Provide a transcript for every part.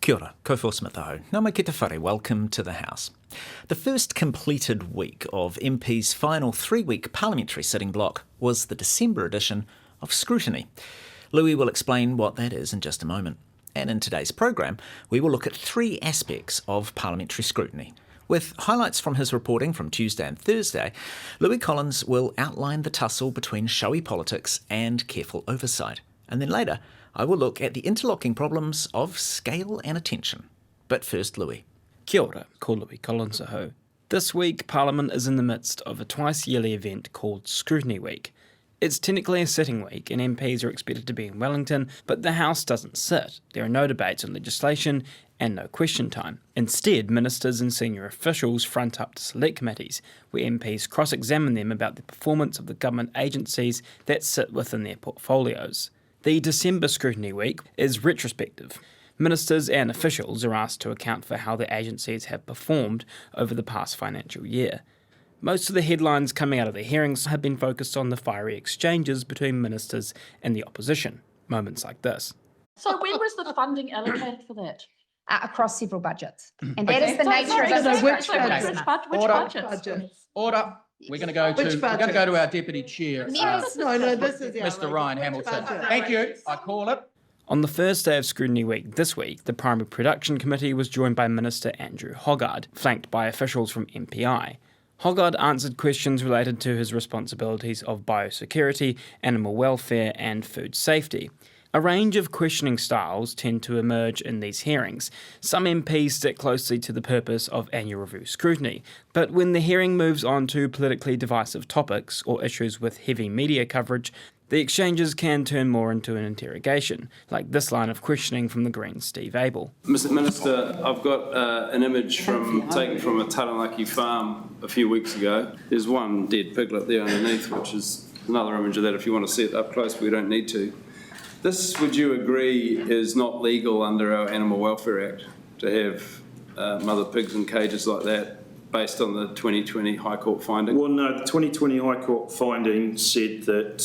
Kia ora, ko Smith aho. Nā mai ki te whare, welcome to the House. The first completed week of MP's final 3-week parliamentary sitting block was the December edition of Scrutiny. Louis will explain what that is in just a moment. And in today's programme, we will look at 3 aspects of parliamentary scrutiny. With highlights from his reporting from Tuesday and Thursday, Louis Collins will outline the tussle between showy politics and careful oversight. And then later, I will look at the interlocking problems of scale and attention. But first, Louis. Kia ora, ko Louis Collins aho. This week, Parliament is in the midst of a twice-yearly event called Scrutiny Week. It's technically a sitting week and MPs are expected to be in Wellington, but the House doesn't sit. There are no debates on legislation and no question time. Instead, ministers and senior officials front up to select committees, where MPs cross-examine them about the performance of the government agencies that sit within their portfolios. The December Scrutiny Week is retrospective. Ministers and officials are asked to account for how the agencies have performed over the past financial year. Most of the headlines coming out of the hearings have been focused on the fiery exchanges between ministers and the opposition. Moments like this. So when was the funding allocated for that? Across several budgets. And that is the nature of it. Which budgets? Order. We're going to go to our deputy chair, This is Mr. Ryan Hamilton. Thank you. I call it. On the first day of Scrutiny Week this week, the Primary Production Committee was joined by Minister Andrew Hoggard, flanked by officials from MPI. Hoggard answered questions related to his responsibilities of biosecurity, animal welfare and food safety. A range of questioning styles tend to emerge in these hearings. Some MPs stick closely to the purpose of annual review scrutiny, but when the hearing moves on to politically divisive topics or issues with heavy media coverage, the exchanges can turn more into an interrogation, like this line of questioning from the Greens' Steve Abel. Mr Minister, I've got an image taken from a Taranaki farm a few weeks ago. There's one dead piglet there underneath, which is another image of that if you want to see it up close, but we don't need to. This, would you agree, is not legal under our Animal Welfare Act to have mother pigs in cages like that based on the 2020 High Court finding? Well, no, the 2020 High Court finding said that,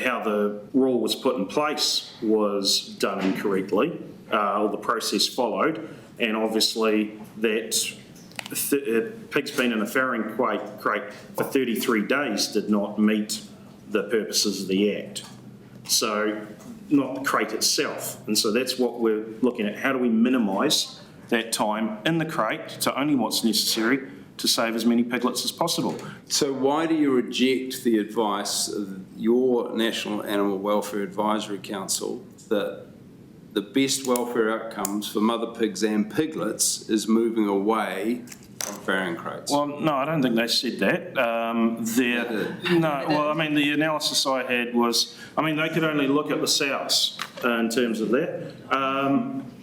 how the rule was put in place was done incorrectly, or the process followed, and obviously that pigs being in a farrowing crate for 33 days did not meet the purposes of the Act. So, not the crate itself. And so that's what we're looking at. How do we minimise that time in the crate to only what's necessary to save as many piglets as possible? So why do you reject the advice of your National Animal Welfare Advisory Council that the best welfare outcomes for mother pigs and piglets is moving away from farrowing crates? Well, no, I don't think they said that. The analysis I had was, they could only look at the sows in terms of that.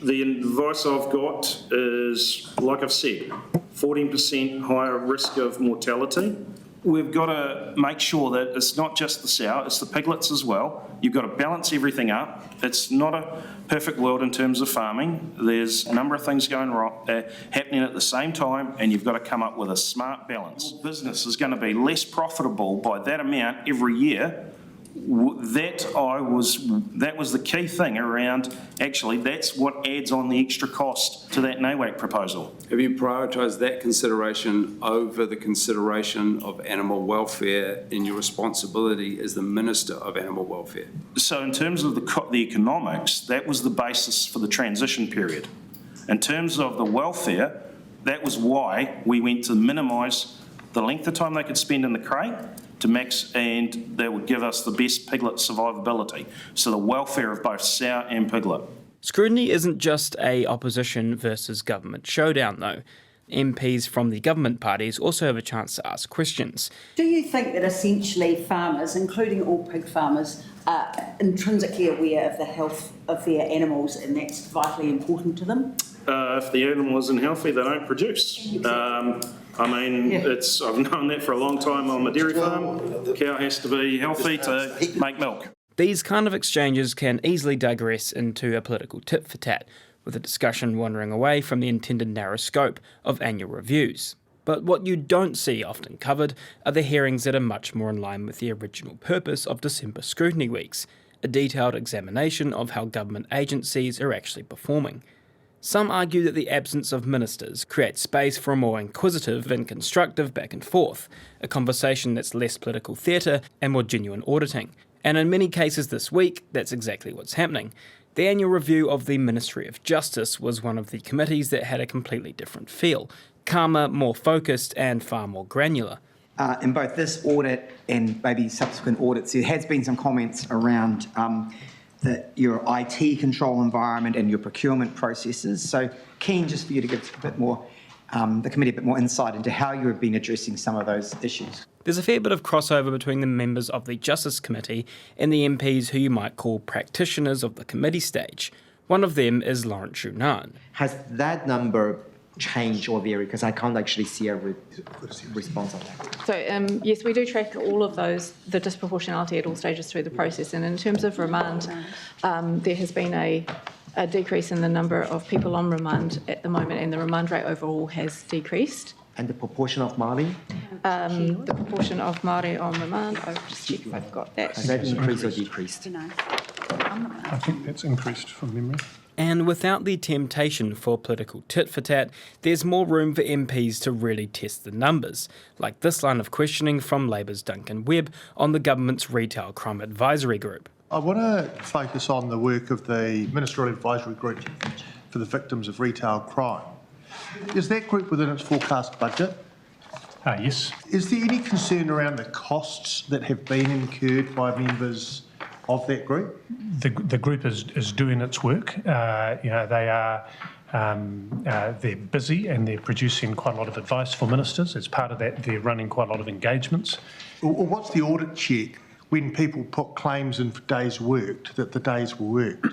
The advice I've got is, like I've said, 14% higher risk of mortality. We've got to make sure that it's not just the sow, it's the piglets as well. You've got to balance everything up. It's not a perfect world in terms of farming. There's a number of things going wrong, happening at the same time, and you've got to come up with a smart balance. Business is going to be less profitable by that amount every year. That was the key thing around, actually, that's what adds on the extra cost to that NAWAC proposal. Have you prioritised that consideration over the consideration of animal welfare in your responsibility as the Minister of Animal Welfare? So in terms of the economics, that was the basis for the transition period. In terms of the welfare, that was why we went to minimise the length of time they could spend in the crate to max, and that would give us the best piglet survivability. So the welfare of both sow and piglet. Scrutiny isn't just a opposition versus government showdown, though. MPs from the government parties also have a chance to ask questions. Do you think that essentially farmers, including all pig farmers, are intrinsically aware of the health of their animals and that's vitally important to them? If the animal isn't healthy, they don't produce. I've known that for a long time on my dairy farm. The cow has to be healthy to make milk. These kind of exchanges can easily digress into a political tit-for-tat, with the discussion wandering away from the intended narrow scope of annual reviews. But what you don't see often covered are the hearings that are much more in line with the original purpose of December Scrutiny Weeks, a detailed examination of how government agencies are actually performing. Some argue that the absence of ministers creates space for a more inquisitive and constructive back and forth, a conversation that's less political theatre and more genuine auditing. And in many cases this week, that's exactly what's happening. The annual review of the Ministry of Justice was one of the committees that had a completely different feel, calmer, more focused and far more granular. In both this audit and maybe subsequent audits, there has been some comments around your IT control environment and your procurement processes. So keen just for you to give a bit more, the committee a bit more insight into how you have been addressing some of those issues. There's a fair bit of crossover between the members of the Justice Committee and the MPs who you might call practitioners of the committee stage. One of them is Lawrence Shunan. Has that number changed or varied? Because I can't actually see a response on that. So yes, we do track all of those, the disproportionality at all stages through the process. And in terms of remand, there has been a decrease in the number of people on remand at the moment, and the remand rate overall has decreased. And the proportion of Māori? The proportion of Māori on remand, I'll just check if I've got that. Has that increased or decreased? I think that's increased from memory. And without the temptation for political tit-for-tat, there's more room for MPs to really test the numbers, like this line of questioning from Labour's Duncan Webb on the government's Retail Crime Advisory Group. I want to focus on the work of the Ministerial Advisory Group for the Victims of Retail Crime. Is that group within its forecast budget? Yes. Is there any concern around the costs that have been incurred by members of that group? The group is doing its work. They are they're busy and they're producing quite a lot of advice for ministers. As part of that, they're running quite a lot of engagements. Or what's the audit check when people put claims in for days worked, that the days were worked?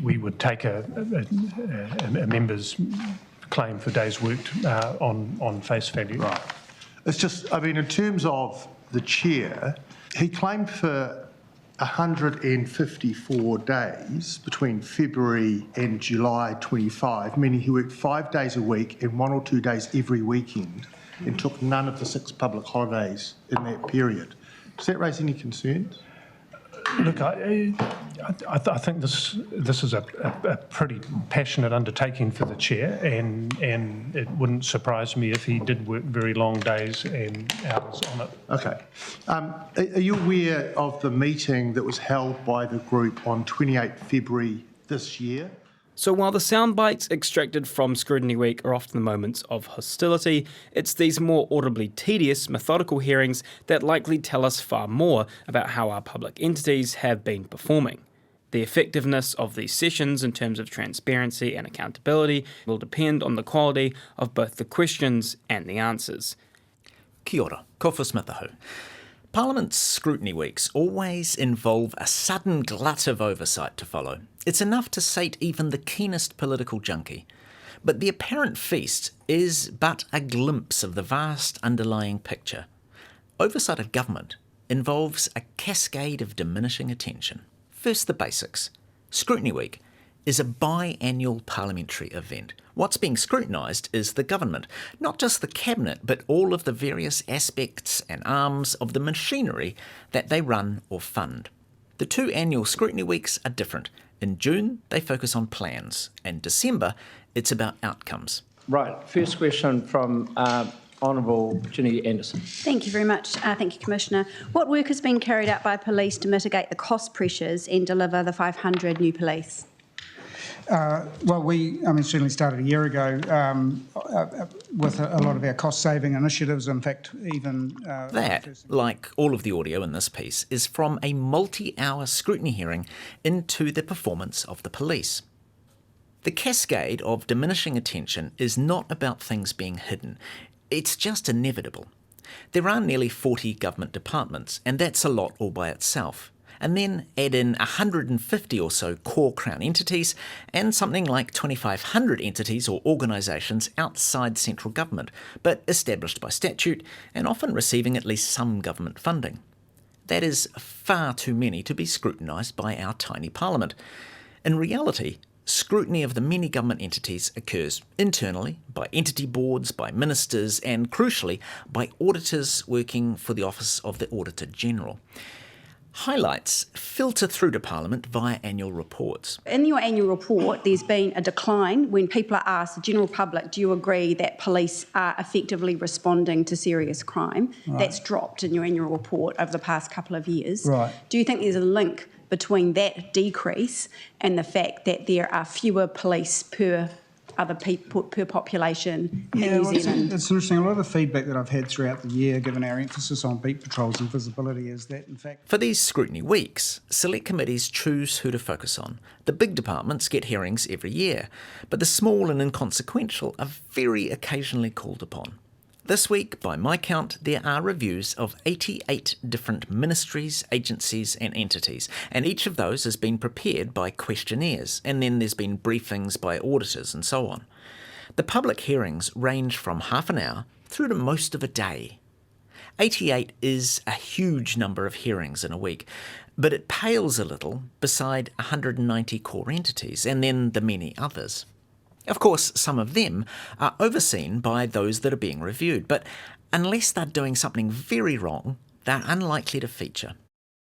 We would take a member's claim for days worked on face value. Right. It's just, I mean, in terms of the chair, he claimed for 154 days between February and July 25, meaning he worked 5 days a week and 1 or 2 days every weekend and took none of the 6 public holidays in that period. Does that raise any concerns? Look, I think this is a pretty passionate undertaking for the chair, and it wouldn't surprise me if he did work very long days and hours on it. Okay. Are you aware of the meeting that was held by the group on 28 February this year? So while the sound bites extracted from Scrutiny Week are often the moments of hostility, it's these more audibly tedious, methodical hearings that likely tell us far more about how our public entities have been performing. The effectiveness of these sessions in terms of transparency and accountability will depend on the quality of both the questions and the answers. Kia ora, ko whasmatahu. Parliament's scrutiny weeks always involve a sudden glut of oversight to follow. It's enough to sate even the keenest political junkie. But the apparent feast is but a glimpse of the vast underlying picture. Oversight of government involves a cascade of diminishing attention. First, the basics. Scrutiny Week is a biannual parliamentary event. What's being scrutinised is the government, not just the cabinet, but all of the various aspects and arms of the machinery that they run or fund. The 2 annual scrutiny weeks are different. In June, they focus on plans, and December, it's about outcomes. Right, first question from Honourable Ginny Anderson. Thank you very much. Thank you, Commissioner. What work has been carried out by police to mitigate the cost pressures and deliver the 500 new police? Well, we certainly started a year ago with a lot of our cost-saving initiatives. In fact, even... that, like all of the audio in this piece, is from a multi-hour scrutiny hearing into the performance of the police. The cascade of diminishing attention is not about things being hidden. It's just inevitable. There are nearly 40 government departments, and that's a lot all by itself. And then add in 150 or so core Crown entities and something like 2,500 entities or organisations outside central government, but established by statute and often receiving at least some government funding. That is far too many to be scrutinised by our tiny parliament. In reality, scrutiny of the many government entities occurs internally, by entity boards, by ministers, and crucially, by auditors working for the Office of the Auditor General. Highlights filter through to Parliament via annual reports. In your annual report, there's been a decline when people are asked, the general public, do you agree that police are effectively responding to serious crime? Right. That's dropped in your annual report over the past couple of years. Right. Do you think there's a link between that decrease and the fact that there are fewer police per other people per population in New Zealand? It's interesting. A lot of the feedback that I've had throughout the year, given our emphasis on beat patrols and visibility, is that, in fact... For these scrutiny weeks, select committees choose who to focus on. The big departments get hearings every year, but the small and inconsequential are very occasionally called upon. This week, by my count, there are reviews of 88 different ministries, agencies and entities, and each of those has been prepared by questionnaires, and then there's been briefings by auditors and so on. The public hearings range from half an hour through to most of a day. 88 is a huge number of hearings in a week, but it pales a little beside 190 core entities, and then the many others. Of course, some of them are overseen by those that are being reviewed, but unless they're doing something very wrong, they're unlikely to feature.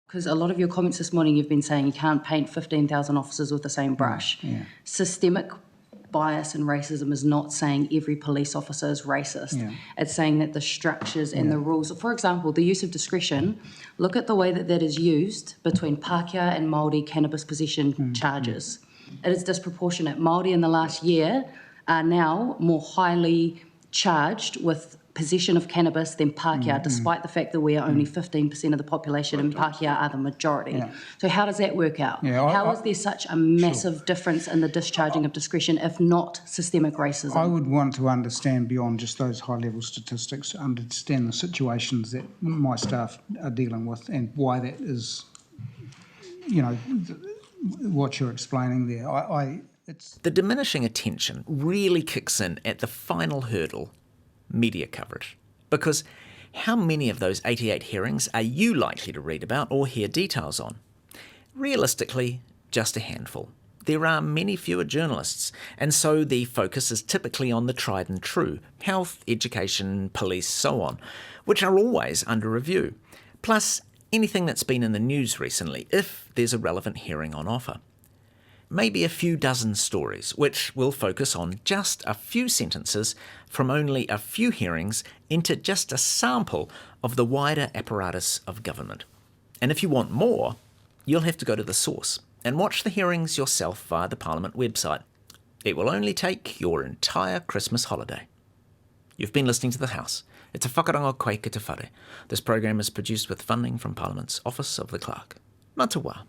Because a lot of your comments this morning, you've been saying you can't paint 15,000 officers with the same brush. Yeah. Systemic bias and racism is not saying every police officer is racist. Yeah. It's saying that the structures and the rules, for example, the use of discretion, look at the way that that is used between Pākehā and Māori cannabis possession charges. It is disproportionate. Māori in the last year are now more highly charged with possession of cannabis than Pākehā, despite the fact that we are only 15% of the population and Pākehā are the majority. Yeah. So how does that work out? How is there such a massive difference in the discharging of discretion, if not systemic racism? I would want to understand beyond just those high-level statistics, to understand the situations that my staff are dealing with and why that is, what you're explaining there. The diminishing attention really kicks in at the final hurdle, media coverage. Because how many of those 88 hearings are you likely to read about or hear details on? Realistically, just a handful. There are many fewer journalists, and so the focus is typically on the tried and true, health, education, police, so on, which are always under review. Plus, anything that's been in the news recently, if there's a relevant hearing on offer. Maybe a few dozen stories, which will focus on just a few sentences from only a few hearings into just a sample of the wider apparatus of government. And if you want more, you'll have to go to the source and watch the hearings yourself via the Parliament website. It will only take your entire Christmas holiday. You've been listening to The House. It's a whakarango koe ki te whare. This program is produced with funding from Parliament's Office of the Clerk. Mā te wā.